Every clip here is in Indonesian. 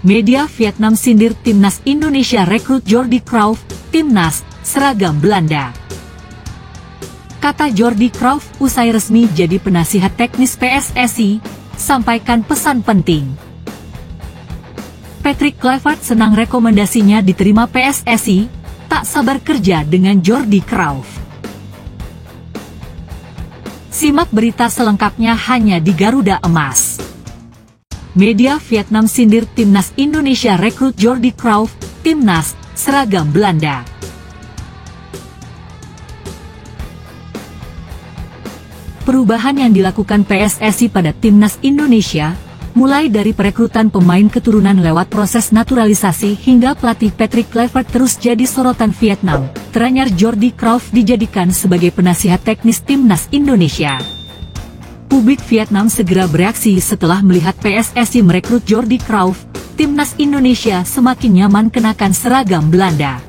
Media Vietnam sindir Timnas Indonesia rekrut Jordi Cruijff, Timnas, seragam Belanda. Kata Jordi Cruijff usai resmi jadi penasihat teknis PSSI, sampaikan pesan penting. Patrick Kluivert senang rekomendasinya diterima PSSI, tak sabar kerja dengan Jordi Cruijff. Simak berita selengkapnya hanya di Garuda Emas. Media Vietnam sindir Timnas Indonesia rekrut Jordi Cruijff, Timnas, seragam Belanda. Perubahan yang dilakukan PSSI pada Timnas Indonesia, mulai dari perekrutan pemain keturunan lewat proses naturalisasi hingga pelatih Patrick Kluivert terus jadi sorotan Vietnam. Teranyar Jordi Cruijff dijadikan sebagai penasihat teknis Timnas Indonesia. Publik Vietnam segera bereaksi setelah melihat PSSI merekrut Jordi Cruijff, Timnas Indonesia semakin nyaman kenakan seragam Belanda.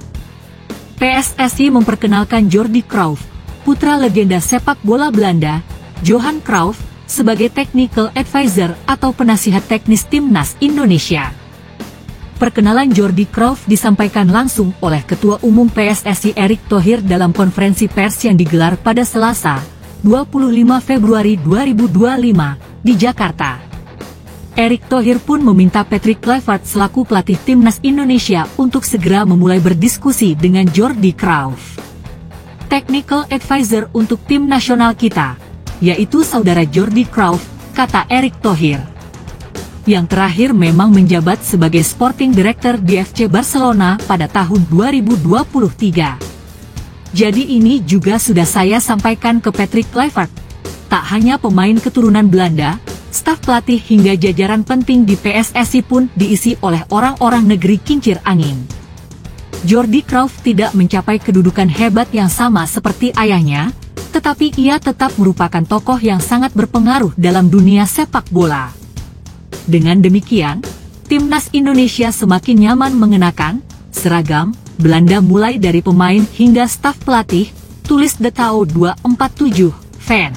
PSSI memperkenalkan Jordi Cruijff, putra legenda sepak bola Belanda, Johan Cruijff, sebagai Technical Advisor atau penasihat teknis Timnas Indonesia. Perkenalan Jordi Cruijff disampaikan langsung oleh Ketua Umum PSSI Erick Thohir dalam konferensi pers yang digelar pada Selasa, 25 Februari 2025, di Jakarta. Erick Thohir pun meminta Patrick Kluivert selaku pelatih Timnas Indonesia untuk segera memulai berdiskusi dengan Jordi Cruijff. Technical Advisor untuk tim nasional kita, yaitu saudara Jordi Cruijff, kata Erick Thohir. Yang terakhir memang menjabat sebagai Sporting Director di FC Barcelona pada tahun 2023. Jadi ini juga sudah saya sampaikan ke Patrick Kluivert. Tak hanya pemain keturunan Belanda, staf pelatih hingga jajaran penting di PSSI pun diisi oleh orang-orang negeri kincir angin. Jordi Cruijff tidak mencapai kedudukan hebat yang sama seperti ayahnya, tetapi ia tetap merupakan tokoh yang sangat berpengaruh dalam dunia sepak bola. Dengan demikian, Timnas Indonesia semakin nyaman mengenakan seragam Belanda mulai dari pemain hingga staf pelatih, tulis The Tao 247, fan.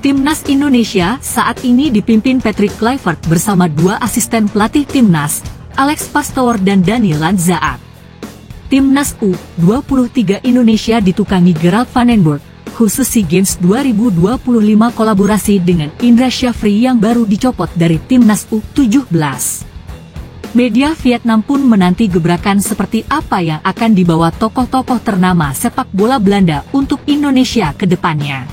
Timnas Indonesia saat ini dipimpin Patrick Kluivert bersama dua asisten pelatih Timnas, Alex Pastoor dan Dani Lanzaat. Timnas U23 Indonesia ditukangi Gerald van den Burg, khusus SEA Games 2025 kolaborasi dengan Indra Syafri yang baru dicopot dari Timnas U17. Media Vietnam pun menanti gebrakan seperti apa yang akan dibawa tokoh-tokoh ternama sepak bola Belanda untuk Indonesia ke depannya.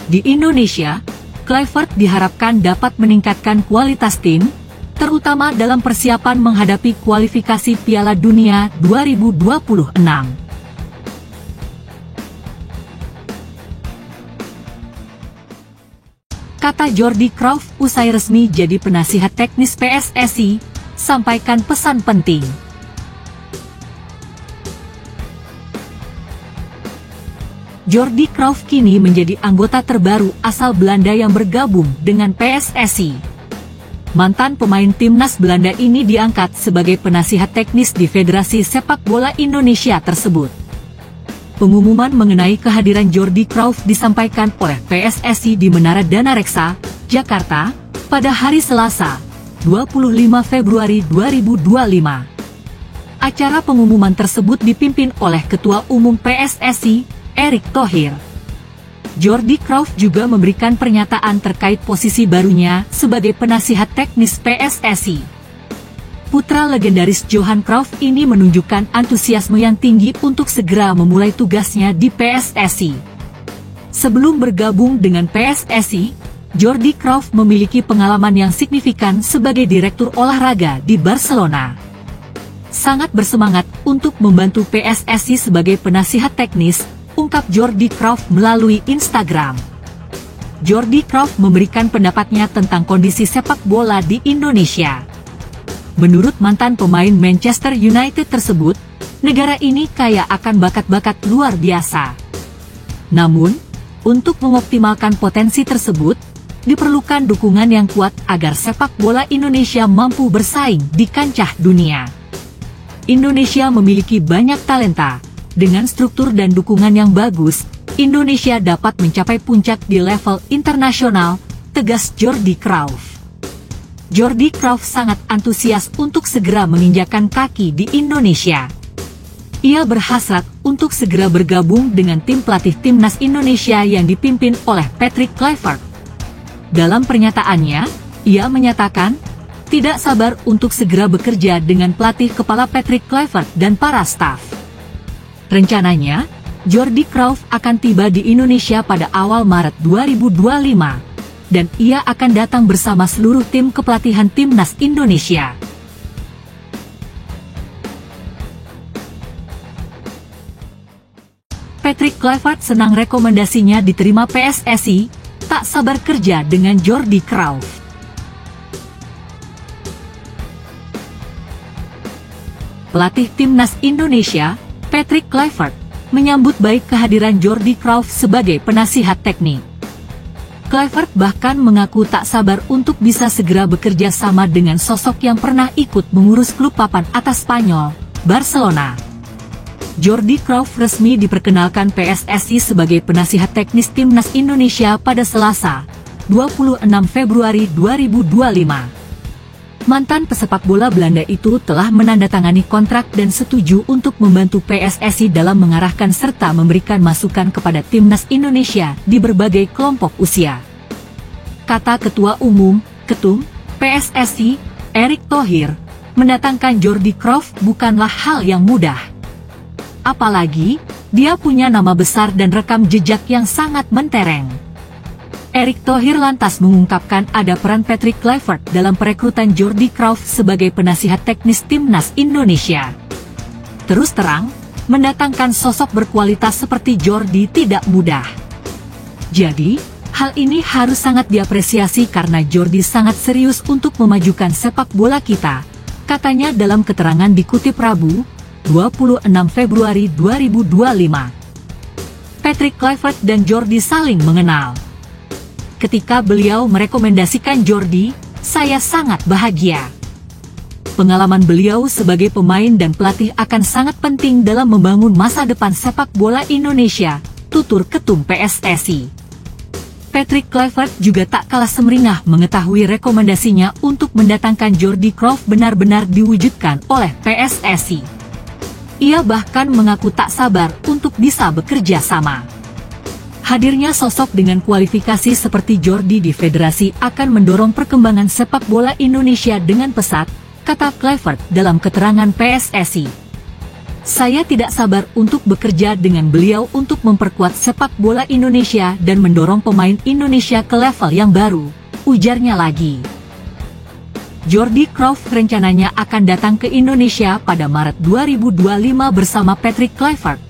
Di Indonesia, Kluivert diharapkan dapat meningkatkan kualitas tim, terutama dalam persiapan menghadapi kualifikasi Piala Dunia 2026. Kata Jordi Cruijff usai resmi jadi penasihat teknis PSSI, sampaikan pesan penting. Jordi Cruijff kini menjadi anggota terbaru asal Belanda yang bergabung dengan PSSI. Mantan pemain Timnas Belanda ini diangkat sebagai penasihat teknis di Federasi Sepak Bola Indonesia tersebut. Pengumuman mengenai kehadiran Jordi Cruijff disampaikan oleh PSSI di Menara Dana Reksa, Jakarta, pada hari Selasa, 25 Februari 2025. Acara pengumuman tersebut dipimpin oleh Ketua Umum PSSI, Erick Thohir. Jordi Cruijff juga memberikan pernyataan terkait posisi barunya sebagai penasihat teknis PSSI. Putra legendaris Johan Cruijff ini menunjukkan antusiasme yang tinggi untuk segera memulai tugasnya di PSSI. Sebelum bergabung dengan PSSI, Jordi Cruijff memiliki pengalaman yang signifikan sebagai direktur olahraga di Barcelona. Sangat bersemangat untuk membantu PSSI sebagai penasihat teknis, ungkap Jordi Cruijff melalui Instagram. Jordi Cruijff memberikan pendapatnya tentang kondisi sepak bola di Indonesia. Menurut mantan pemain Manchester United tersebut, negara ini kaya akan bakat-bakat luar biasa. Namun, untuk mengoptimalkan potensi tersebut, diperlukan dukungan yang kuat agar sepak bola Indonesia mampu bersaing di kancah dunia. Indonesia memiliki banyak talenta. Dengan struktur dan dukungan yang bagus, Indonesia dapat mencapai puncak di level internasional, tegas Jordi Cruijff. Jordi Crauyff sangat antusias untuk segera menginjakkan kaki di Indonesia. Ia berhasrat untuk segera bergabung dengan tim pelatih timnas Indonesia yang dipimpin oleh Patrick Kluivert. Dalam pernyataannya, ia menyatakan tidak sabar untuk segera bekerja dengan pelatih kepala Patrick Kluivert dan para staf. Rencananya, Jordi Crauyff akan tiba di Indonesia pada awal Maret 2025. Dan ia akan datang bersama seluruh tim kepelatihan timnas Indonesia. Patrick Kluivert senang rekomendasinya diterima PSSI, tak sabar kerja dengan Jordi Crauyff. Pelatih timnas Indonesia, Patrick Kluivert, menyambut baik kehadiran Jordi Crauyff sebagai penasihat teknik. Kluivert bahkan mengaku tak sabar untuk bisa segera bekerja sama dengan sosok yang pernah ikut mengurus klub papan atas Spanyol, Barcelona. Jordi Crauyff resmi diperkenalkan PSSI sebagai penasihat teknis timnas Indonesia pada Selasa, 26 Februari 2025. Mantan pesepak bola Belanda itu telah menandatangani kontrak dan setuju untuk membantu PSSI dalam mengarahkan serta memberikan masukan kepada timnas Indonesia di berbagai kelompok usia. Kata Ketua Umum, Ketum, PSSI, Erick Thohir, mendatangkan Jordi Crauyff bukanlah hal yang mudah. Apalagi, dia punya nama besar dan rekam jejak yang sangat mentereng. Erick Thohir lantas mengungkapkan ada peran Patrick Kluivert dalam perekrutan Jordi Crauyff sebagai penasihat teknis timnas Indonesia. Terus terang, mendatangkan sosok berkualitas seperti Jordi tidak mudah. Jadi, hal ini harus sangat diapresiasi karena Jordi sangat serius untuk memajukan sepak bola kita, katanya dalam keterangan dikutip Rabu, 26 Februari 2025. Patrick Kluivert dan Jordi saling mengenal. Ketika beliau merekomendasikan Jordi, saya sangat bahagia. Pengalaman beliau sebagai pemain dan pelatih akan sangat penting dalam membangun masa depan sepak bola Indonesia, tutur Ketum PSSI. Patrick Kluivert juga tak kalah semeringah mengetahui rekomendasinya untuk mendatangkan Jordi Crauyff benar-benar diwujudkan oleh PSSI. Ia bahkan mengaku tak sabar untuk bisa bekerja sama. Hadirnya sosok dengan kualifikasi seperti Jordi di federasi akan mendorong perkembangan sepak bola Indonesia dengan pesat, kata Kluivert dalam keterangan PSSI. Saya tidak sabar untuk bekerja dengan beliau untuk memperkuat sepak bola Indonesia dan mendorong pemain Indonesia ke level yang baru, ujarnya lagi. Jordi Crauyff rencananya akan datang ke Indonesia pada Maret 2025 bersama Patrick Kluivert.